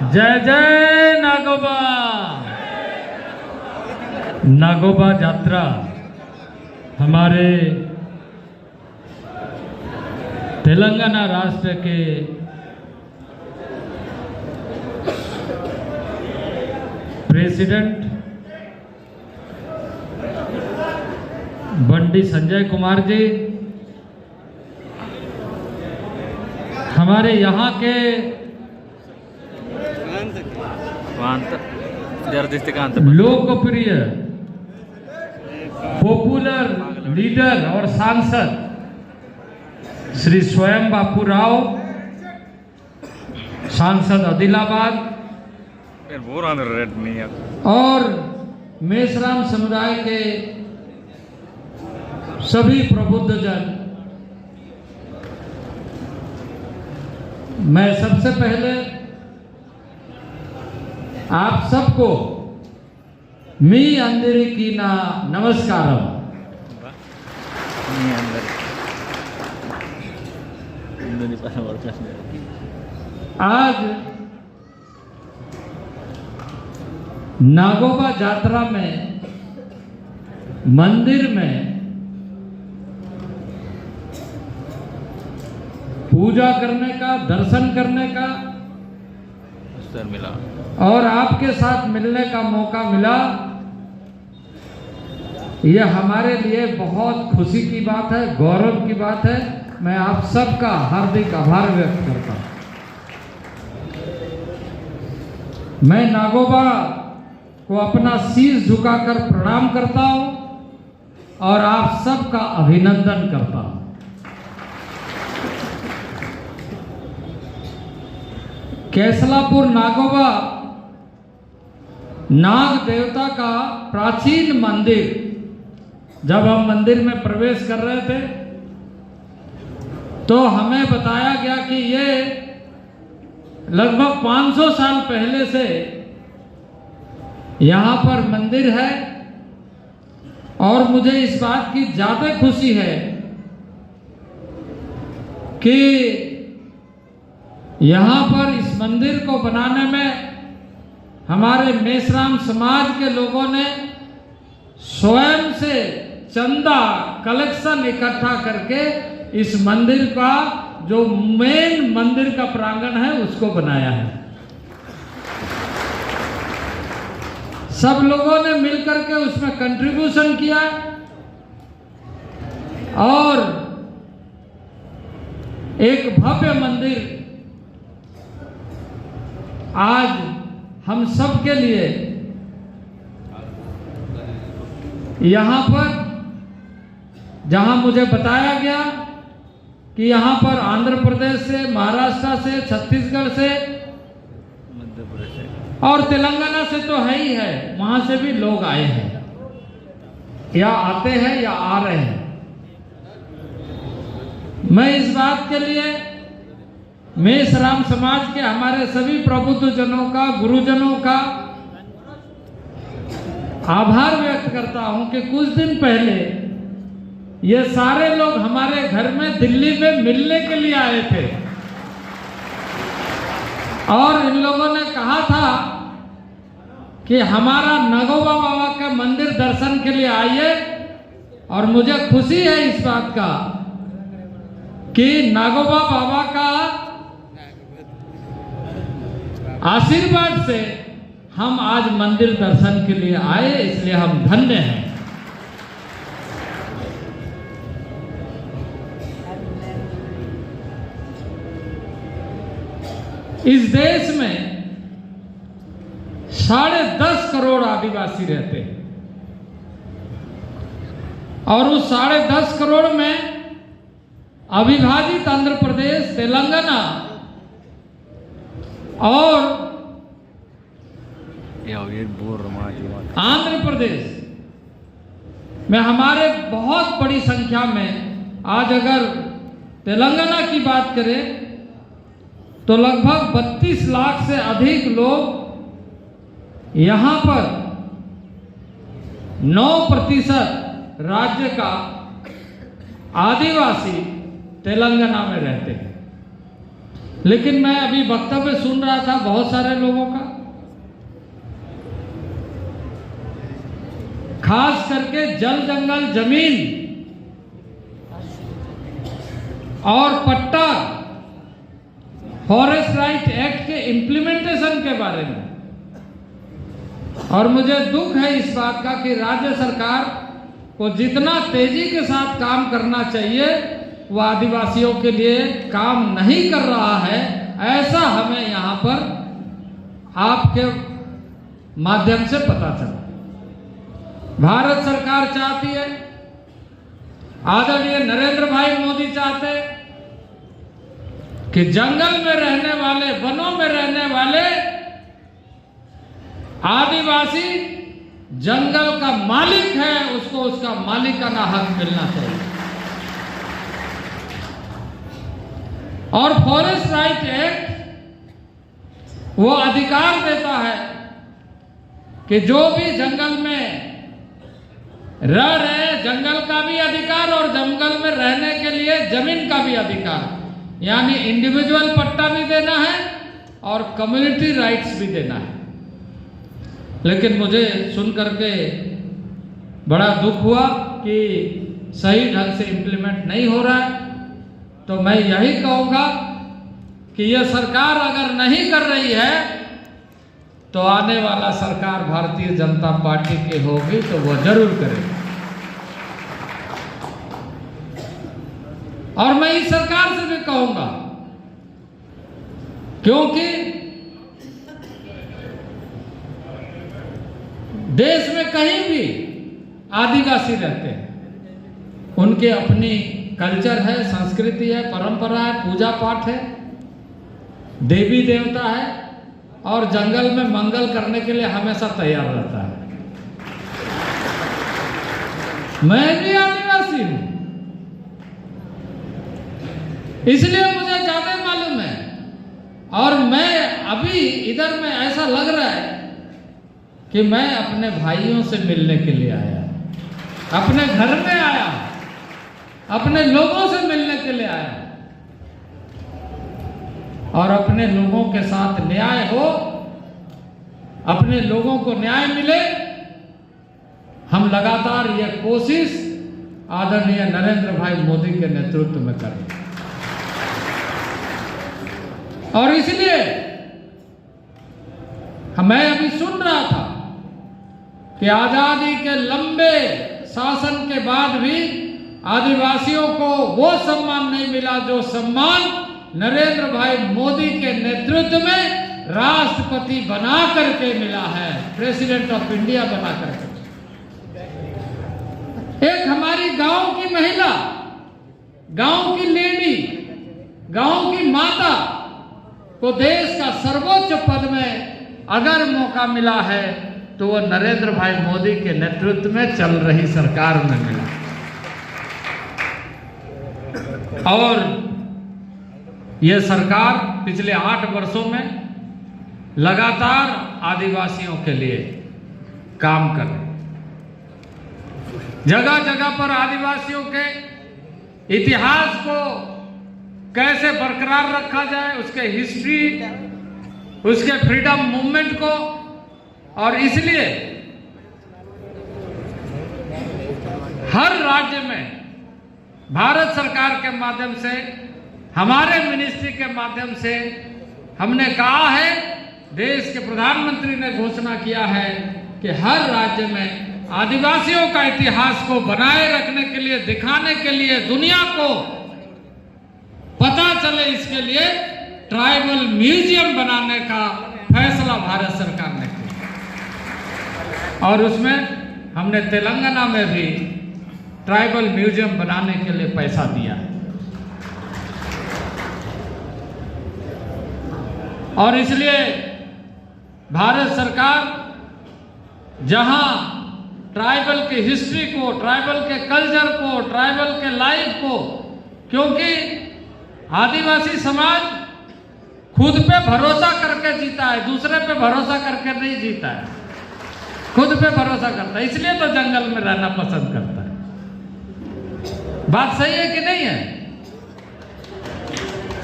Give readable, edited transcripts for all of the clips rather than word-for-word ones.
जय जय नागोबा। नागोबा यात्रा हमारे तेलंगाना राष्ट्र के प्रेसिडेंट बंडी संजय कुमार जी, हमारे यहाँ के लोकप्रिय पॉपुलर लीडर और सांसद श्री स्वयं बापू राव, सांसद आदिलाबाद, और मेषराम समुदाय के सभी प्रबुद्धजन, मैं सबसे पहले आप सबको मी अंदरी की ना नमस्कारम। आज नागोबा यात्रा में मंदिर में पूजा करने का, दर्शन करने का अवसर मिला और आपके साथ मिलने का मौका मिला। यह हमारे लिए बहुत खुशी की बात है, गौरव की बात है। मैं आप सबका हार्दिक आभार व्यक्त करता हूं। मैं नागोबा को अपना शीश झुकाकर प्रणाम करता हूं और आप सबका अभिनंदन करता हूं। कैसलापुर नागोबा नाग देवता का प्राचीन मंदिर, जब हम मंदिर में प्रवेश कर रहे थे तो हमें बताया गया कि ये लगभग 500 साल पहले से यहाँ पर मंदिर है। और मुझे इस बात की ज्यादा खुशी है कि यहाँ पर इस मंदिर को बनाने में हमारे मेषराम समाज के लोगों ने स्वयं से चंदा कलेक्शन इकट्ठा करके इस मंदिर का जो मेन मंदिर का प्रांगण है उसको बनाया है। सब लोगों ने मिलकर के उसमें कंट्रीब्यूशन किया और एक भव्य मंदिर आज हम सब के लिए यहाँ पर, जहाँ मुझे बताया गया कि यहाँ पर आंध्र प्रदेश से, महाराष्ट्र से, छत्तीसगढ़ से, मध्य प्रदेश से और तेलंगाना से तो है ही है, वहां से भी लोग आए हैं या आते हैं या आ रहे हैं। मैं इस बात के लिए मेषराम समाज के हमारे सभी प्रबुद्ध जनों का, गुरुजनों का आभार व्यक्त करता हूं कि कुछ दिन पहले ये सारे लोग हमारे घर में दिल्ली में मिलने के लिए आए थे और इन लोगों ने कहा था कि हमारा नागोबा बाबा के मंदिर दर्शन के लिए आइए। और मुझे खुशी है इस बात का कि नागोबा बाबा का आशीर्वाद से हम आज मंदिर दर्शन के लिए आए, इसलिए हम धन्य हैं। इस देश में 10.5 करोड़ आदिवासी रहते हैं और उस 10.5 करोड़ में अविभाजित आंध्र प्रदेश, तेलंगाना और आंध्र प्रदेश में हमारे बहुत बड़ी संख्या में, आज अगर तेलंगाना की बात करें तो लगभग 32 लाख से अधिक लोग यहाँ पर 9% राज्य का आदिवासी तेलंगाना में रहते हैं। लेकिन मैं अभी वक्तव्य सुन रहा था बहुत सारे लोगों का, खास करके जल जंगल जमीन और पट्टा फॉरेस्ट राइट एक्ट के इम्प्लीमेंटेशन के बारे में। और मुझे दुख है इस बात का कि राज्य सरकार को जितना तेजी के साथ काम करना चाहिए वो आदिवासियों के लिए काम नहीं कर रहा है, ऐसा हमें यहाँ पर आपके माध्यम से पता चला। भारत सरकार चाहती है, आदरणीय नरेंद्र भाई मोदी चाहते कि जंगल में रहने वाले, वनों में रहने वाले आदिवासी जंगल का मालिक है, उसको उसका मालिकाना हक मिलना चाहिए। और फॉरेस्ट राइट एक्ट वो अधिकार देता है कि जो भी जंगल में रह रहे, जंगल का भी अधिकार और जंगल में रहने के लिए जमीन का भी अधिकार, यानी इंडिविजुअल पट्टा भी देना है और कम्युनिटी राइट्स भी देना है। लेकिन मुझे सुन करके बड़ा दुख हुआ कि सही ढंग से इम्प्लीमेंट नहीं हो रहा है। तो मैं यही कहूँगा कि यह सरकार अगर नहीं कर रही है तो आने वाला सरकार भारतीय जनता पार्टी की होगी तो वह जरूर करेगी। और मैं इस सरकार से भी कहूँगा, क्योंकि देश में कहीं भी आदिवासी रहते हैं, उनके अपनी कल्चर है, संस्कृति है, परंपरा है, पूजा पाठ है, देवी देवता है और जंगल में मंगल करने के लिए हमेशा तैयार रहता है। मैं भी आदिवासी हूं, इसलिए मुझे ज्यादा मालूम है। और मैं अभी इधर में ऐसा लग रहा है कि मैं अपने भाइयों से मिलने के लिए आया, अपने घर में आया, अपने लोगों से मिलने के लिए आया और अपने लोगों के साथ न्याय हो, अपने लोगों को न्याय मिले। हम लगातार यह कोशिश आदरणीय नरेंद्र भाई मोदी के नेतृत्व में करें। और इसलिए मैं अभी सुन रहा था कि आजादी के लंबे शासन के बाद भी आदिवासियों को वो सम्मान नहीं मिला जो सम्मान नरेंद्र भाई मोदी के नेतृत्व में राष्ट्रपति बना करके मिला है, प्रेसिडेंट ऑफ इंडिया बना करके। एक हमारी गांव की महिला, गांव की लेडी, गांव की माता को देश का सर्वोच्च पद में अगर मौका मिला है तो वो नरेंद्र भाई मोदी के नेतृत्व में चल रही सरकार में मिला। और यह सरकार पिछले 8 वर्षों में लगातार आदिवासियों के लिए काम कर रही। जगह जगह पर आदिवासियों के इतिहास को कैसे बरकरार रखा जाए, उसके हिस्ट्री, उसके फ्रीडम मूवमेंट को, और इसलिए हर राज्य में भारत सरकार के माध्यम से, हमारे मिनिस्ट्री के माध्यम से हमने कहा है, देश के प्रधानमंत्री ने घोषणा किया है कि हर राज्य में आदिवासियों का इतिहास को बनाए रखने के लिए, दिखाने के लिए, दुनिया को पता चले, इसके लिए ट्राइबल म्यूजियम बनाने का फैसला भारत सरकार ने किया। और उसमें हमने तेलंगाना में भी ट्राइबल म्यूजियम बनाने के लिए पैसा दिया है। और इसलिए भारत सरकार जहां ट्राइबल की हिस्ट्री को, ट्राइबल के कल्चर को, ट्राइबल के लाइफ को, क्योंकि आदिवासी समाज खुद पे भरोसा करके जीता है, दूसरे पे भरोसा करके नहीं जीता है, खुद पे भरोसा करता है, इसलिए तो जंगल में रहना पसंद करता है। बात सही है कि नहीं है?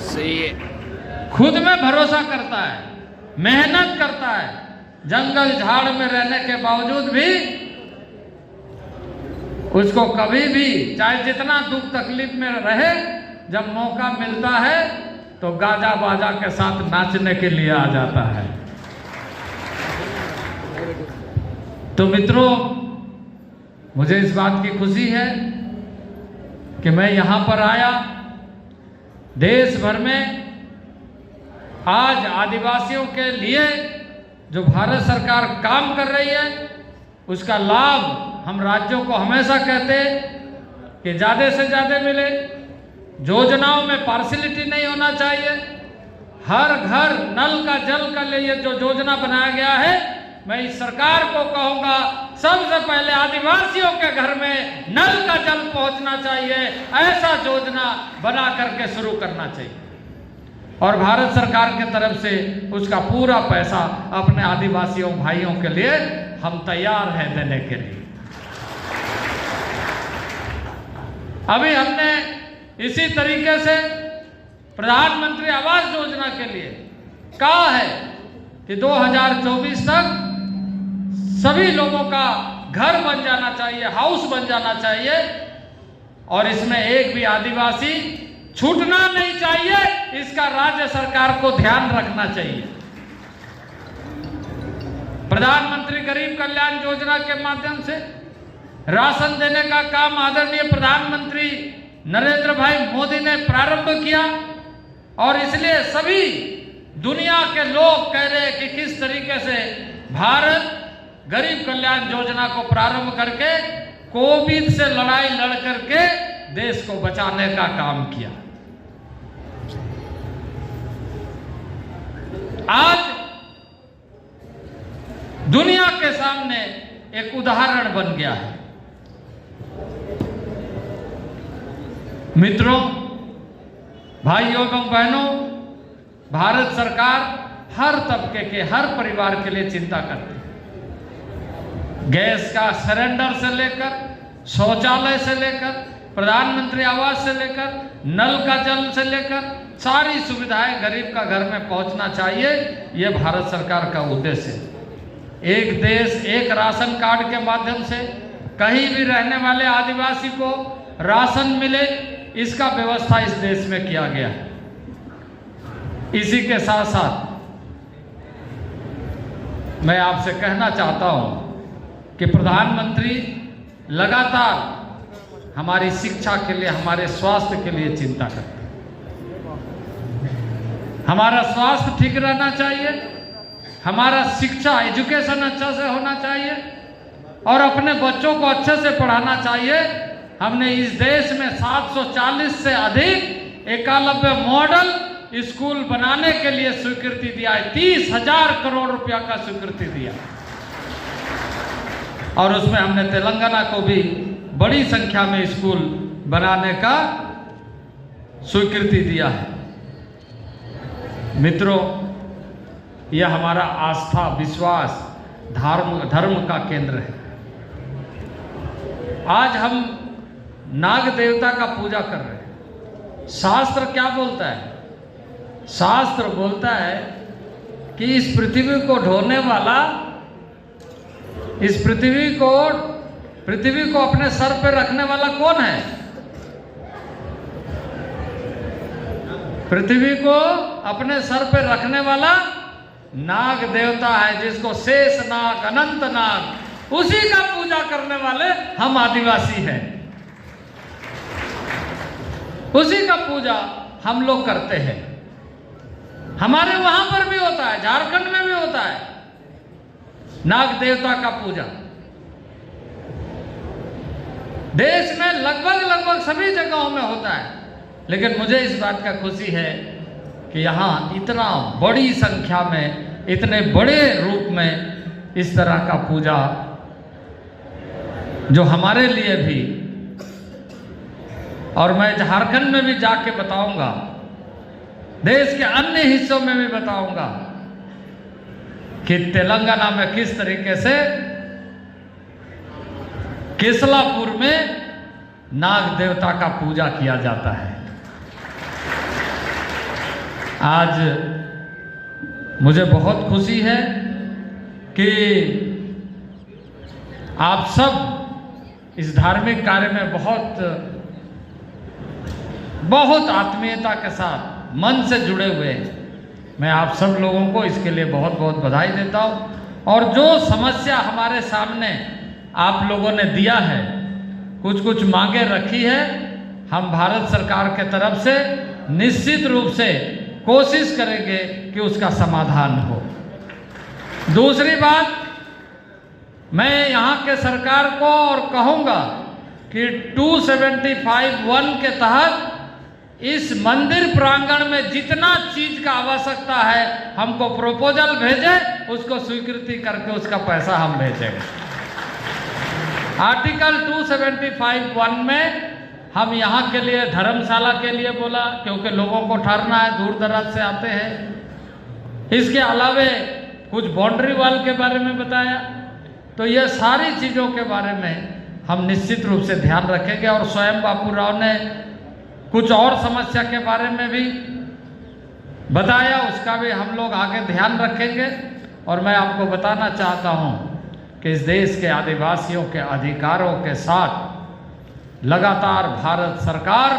सही है। खुद में भरोसा करता है, मेहनत करता है, जंगल झाड़ में रहने के बावजूद भी उसको कभी भी चाहे जितना दुख तकलीफ में रहे, जब मौका मिलता है तो गाजा बाजा के साथ नाचने के लिए आ जाता है। तो मित्रों, मुझे इस बात की खुशी है कि मैं यहां पर आया। देश भर में आज आदिवासियों के लिए जो भारत सरकार काम कर रही है, उसका लाभ हम राज्यों को हमेशा कहते कि ज़्यादा से ज़्यादा मिले। योजनाओं में पार्शियलिटी नहीं होना चाहिए। हर घर नल का जल का लिए जो योजना बनाया गया है, मैं इस सरकार को कहूंगा सबसे पहले आदिवासियों के घर में नल का जल पहुंचना चाहिए, ऐसा योजना बना करके शुरू करना चाहिए। और भारत सरकार की तरफ से उसका पूरा पैसा अपने आदिवासियों भाइयों के लिए हम तैयार हैं देने के लिए। अभी हमने इसी तरीके से प्रधानमंत्री आवास योजना के लिए कहा है कि 2024 तक सभी लोगों का घर बन जाना चाहिए, हाउस बन जाना चाहिए, और इसमें एक भी आदिवासी छूटना नहीं चाहिए। इसका राज्य सरकार को ध्यान रखना चाहिए। प्रधानमंत्री गरीब कल्याण योजना के माध्यम से राशन देने का काम आदरणीय प्रधानमंत्री नरेंद्र भाई मोदी ने प्रारंभ किया, और इसलिए सभी दुनिया के लोग कह रहे हैं कि किस तरीके से भारत गरीब कल्याण योजना को प्रारंभ करके कोविड से लड़ाई लड़ करके देश को बचाने का काम किया। आज दुनिया के सामने एक उदाहरण बन गया है। मित्रों, भाइयों एवं बहनों, भारत सरकार हर तबके के, हर परिवार के लिए चिंता करती है। गैस का सिलेंडर से लेकर, शौचालय से लेकर, प्रधानमंत्री आवास से लेकर, नल का जल से लेकर सारी सुविधाएं गरीब का घर में पहुंचना चाहिए। यह भारत सरकार का उद्देश्य है। एक देश एक राशन कार्ड के माध्यम से कहीं भी रहने वाले आदिवासी को राशन मिले, इसका व्यवस्था इस देश में किया गया है। इसी के साथ साथ मैं आपसे कहना चाहता हूं कि प्रधानमंत्री लगातार हमारी शिक्षा के लिए, हमारे स्वास्थ्य के लिए चिंता करते हैं। हमारा स्वास्थ्य ठीक रहना चाहिए, हमारा शिक्षा एजुकेशन अच्छा से होना चाहिए, और अपने बच्चों को अच्छे से पढ़ाना चाहिए। हमने इस देश में 740 से अधिक एकलव्य मॉडल स्कूल बनाने के लिए स्वीकृति दिया है। 30,000 करोड़ रुपया का स्वीकृति दिया, और उसमें हमने तेलंगाना को भी बड़ी संख्या में स्कूल बनाने का स्वीकृति दिया है। मित्रों, यह हमारा आस्था, विश्वास, धर्म का केंद्र है। आज हम नाग देवता का पूजा कर रहे हैं। शास्त्र क्या बोलता है? शास्त्र बोलता है कि इस पृथ्वी को ढोने वाला, इस पृथ्वी को अपने सर पे रखने वाला कौन है? पृथ्वी को अपने सर पे रखने वाला नाग देवता है, जिसको शेष नाग, अनंत नाग, उसी का पूजा करने वाले हम आदिवासी हैं। उसी का पूजा हम लोग करते हैं। हमारे वहां पर भी होता है, झारखंड में भी होता है नाग देवता का पूजा। देश में लगभग सभी जगहों में होता है, लेकिन मुझे इस बात का खुशी है कि यहाँ इतना बड़ी संख्या में, इतने बड़े रूप में इस तरह का पूजा जो हमारे लिए भी, और मैं झारखंड में भी जाके बताऊंगा, देश के अन्य हिस्सों में भी बताऊंगा कि तेलंगाना में किस तरीके से केसलापुर में नाग देवता का पूजा किया जाता है। आज मुझे बहुत खुशी है कि आप सब इस धार्मिक कार्य में बहुत आत्मीयता के साथ मन से जुड़े हुए हैं। मैं आप सब लोगों को इसके लिए बहुत बहुत बधाई देता हूँ। और जो समस्या हमारे सामने आप लोगों ने दिया है, कुछ मांगे रखी है, हम भारत सरकार के तरफ से निश्चित रूप से कोशिश करेंगे कि उसका समाधान हो। दूसरी बात, मैं यहाँ के सरकार को और कहूँगा कि 275(1) के तहत इस मंदिर प्रांगण में जितना चीज का आवश्यकता है हमको प्रपोजल भेजे, उसको स्वीकृति करके उसका पैसा हम भेजेंगे। आर्टिकल 275(1) में हम यहाँ के लिए धर्मशाला के लिए बोला, क्योंकि लोगों को ठहरना है, दूर दराज से आते हैं। इसके अलावे कुछ बाउंड्री वॉल के बारे में बताया। तो ये सारी चीज़ों के बारे में हम निश्चित रूप से ध्यान रखेंगे। और स्वयं बापू राव ने कुछ और समस्या के बारे में भी बताया, उसका भी हम लोग आगे ध्यान रखेंगे। और मैं आपको बताना चाहता हूँ कि इस देश के आदिवासियों के अधिकारों के साथ लगातार भारत सरकार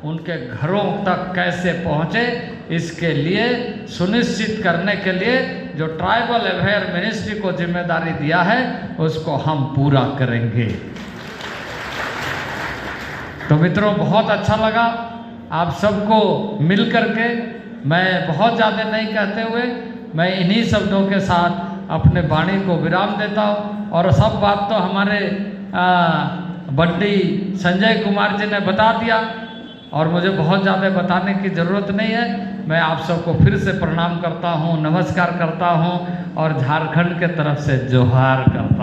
उनके घरों तक कैसे पहुँचे, इसके लिए सुनिश्चित करने के लिए जो ट्राइबल अफेयर मिनिस्ट्री को जिम्मेदारी दिया है उसको हम पूरा करेंगे। तो मित्रों, बहुत अच्छा लगा आप सबको मिल करके। मैं बहुत ज़्यादा नहीं कहते हुए मैं इन्हीं शब्दों के साथ अपने वाणी को विराम देता हूँ। और सब बात तो हमारे बड्डी संजय कुमार जी ने बता दिया और मुझे बहुत ज़्यादा बताने की ज़रूरत नहीं है। मैं आप सबको फिर से प्रणाम करता हूँ, नमस्कार करता हूँ और झारखंड के तरफ से जोहार करता हूँ।